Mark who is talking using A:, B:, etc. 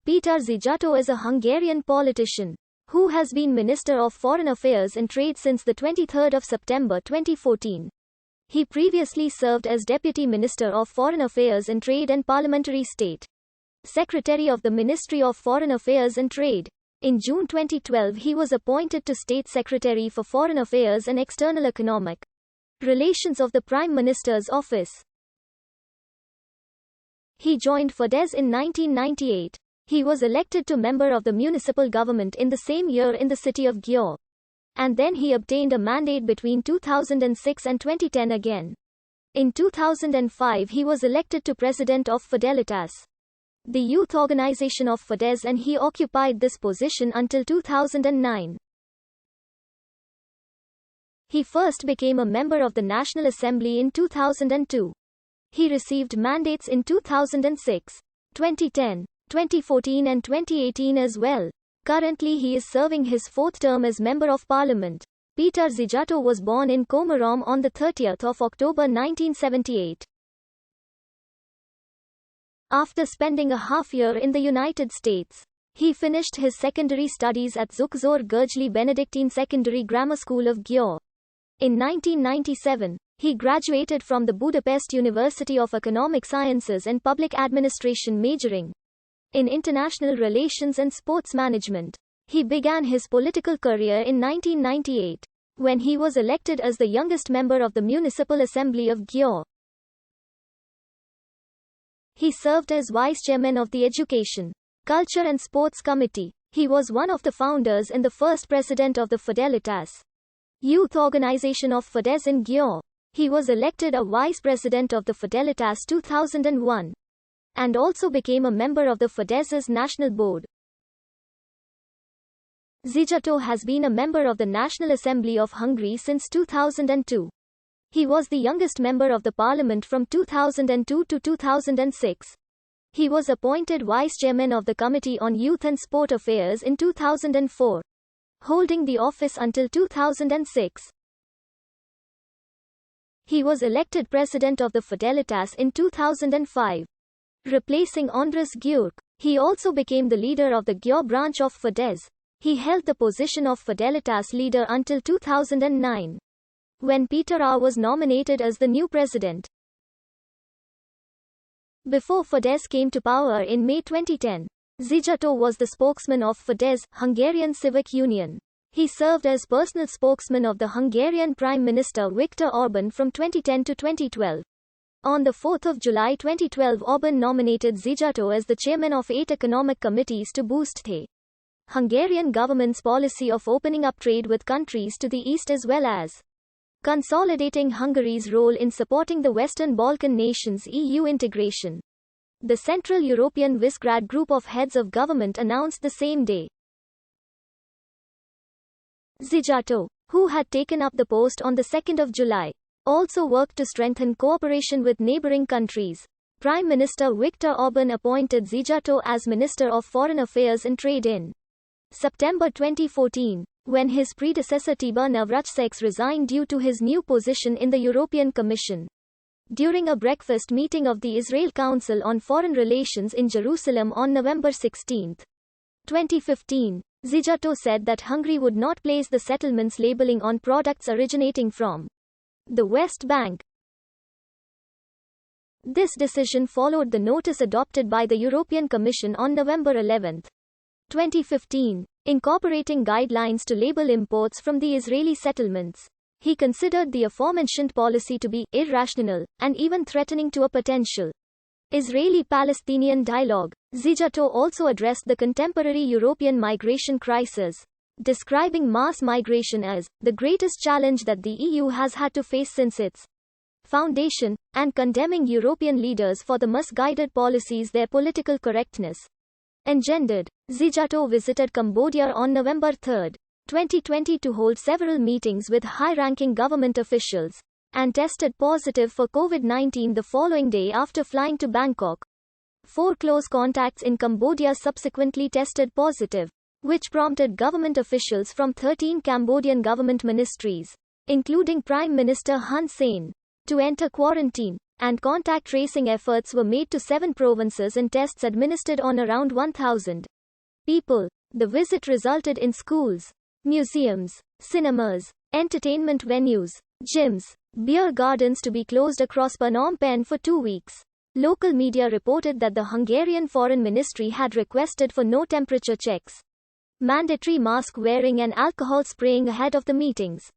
A: Pter Szijjrt is a Hungarian politician who has been Minister of Foreign Affairs and Trade since the 23rd of September 2014. He previously served as Deputy Minister of Foreign Affairs and Trade and Parliamentary State Secretary of the Ministry of Foreign Affairs and Trade. In June 2012 he was appointed to State Secretary for Foreign Affairs and External Economic Relations of the Prime Minister's Office. He joined Fidesz in 1998. He was elected to member of the municipal government in the same year in the city of Győr. And then he obtained a mandate between 2006 and 2010 again. In 2005 he was elected to President of Fidelitas, the youth organization of Fidesz, and he occupied this position until 2009. He first became a member of the National Assembly in 2002. He received mandates in 2006, 2010, 2014 and 2018 as well. Currently he is serving his fourth term as Member of Parliament. Pter Szijjrt was born in Komárom on 30th of October 1978. After spending a half year in the United States, he finished his secondary studies at Zugzor Gergely Benedictine Secondary Grammar School of Győr. In 1997, he graduated from the Budapest University of Economic Sciences and Public Administration, majoring in international relations and sports management. He began his political career in 1998, when he was elected as the youngest member of the Municipal Assembly of Győr. He served as Vice Chairman of the Education, Culture and Sports Committee. He was one of the founders and the first president of the Fidelitas youth organization of Fidesz in Győr. He was elected a vice president of the Fidelitas 2001. And also became a member of the Fidesz's National Board. Szijjrt has been a member of the National Assembly of Hungary since 2002. He was the youngest member of the parliament from 2002 to 2006. He was appointed vice chairman of the Committee on Youth and Sport Affairs in 2004, holding the office until 2006. He was elected president of the Fidelitas in 2005. Replacing András Gyurk. He also became the leader of the Győr branch of Fidesz. He held the position of Fidelitas leader until 2009, when Pter was nominated as the new president. Before Fidesz came to power in May 2010, Szijjrt was the spokesman of Fidesz, Hungarian Civic Union. He served as personal spokesman of the Hungarian Prime Minister Viktor Orbán from 2010 to 2012. On 4 July 2012, Orbán nominated Szijjrt as the chairman of 8 economic committees to boost the Hungarian government's policy of opening up trade with countries to the east as well as consolidating Hungary's role in supporting the Western Balkan nations' EU integration. The Central European Visegrad group of heads of government announced the same day. Szijjrt, who had taken up the post on 2 July, also worked to strengthen cooperation with neighboring countries. Prime Minister Viktor Orbán appointed Szijjrt as Minister of Foreign Affairs and Trade in September 2014, when his predecessor Tibor Navracsics resigned due to his new position in the European Commission. During a breakfast meeting of the Israel Council on Foreign Relations in Jerusalem on November 16, 2015, Szijjrt said that Hungary would not place the settlements labeling on products originating from the West Bank. This decision followed the notice adopted by the European Commission on November 11, 2015, incorporating guidelines to label imports from the Israeli settlements. He considered the aforementioned policy to be irrational and even threatening to a potential Israeli-Palestinian dialogue. Szijjrt also addressed the contemporary European migration crisis, describing mass migration as the greatest challenge that the EU has had to face since its foundation, and condemning European leaders for the misguided policies their political correctness engendered. Szijjrt visited Cambodia on November 3, 2020 to hold several meetings with high-ranking government officials, and tested positive for COVID-19 the following day after flying to Bangkok. 4 close contacts in Cambodia subsequently tested positive, which prompted government officials from 13 Cambodian government ministries, including Prime Minister Hun Sen, to enter quarantine. and contact tracing efforts were made to 7 provinces and tests administered on around 1,000 people. The visit resulted in schools, museums, cinemas, entertainment venues, gyms, beer gardens to be closed across Phnom Penh for 2 weeks. Local media reported that the Hungarian Foreign Ministry had requested for no temperature checks, mandatory mask wearing and alcohol spraying ahead of the meetings.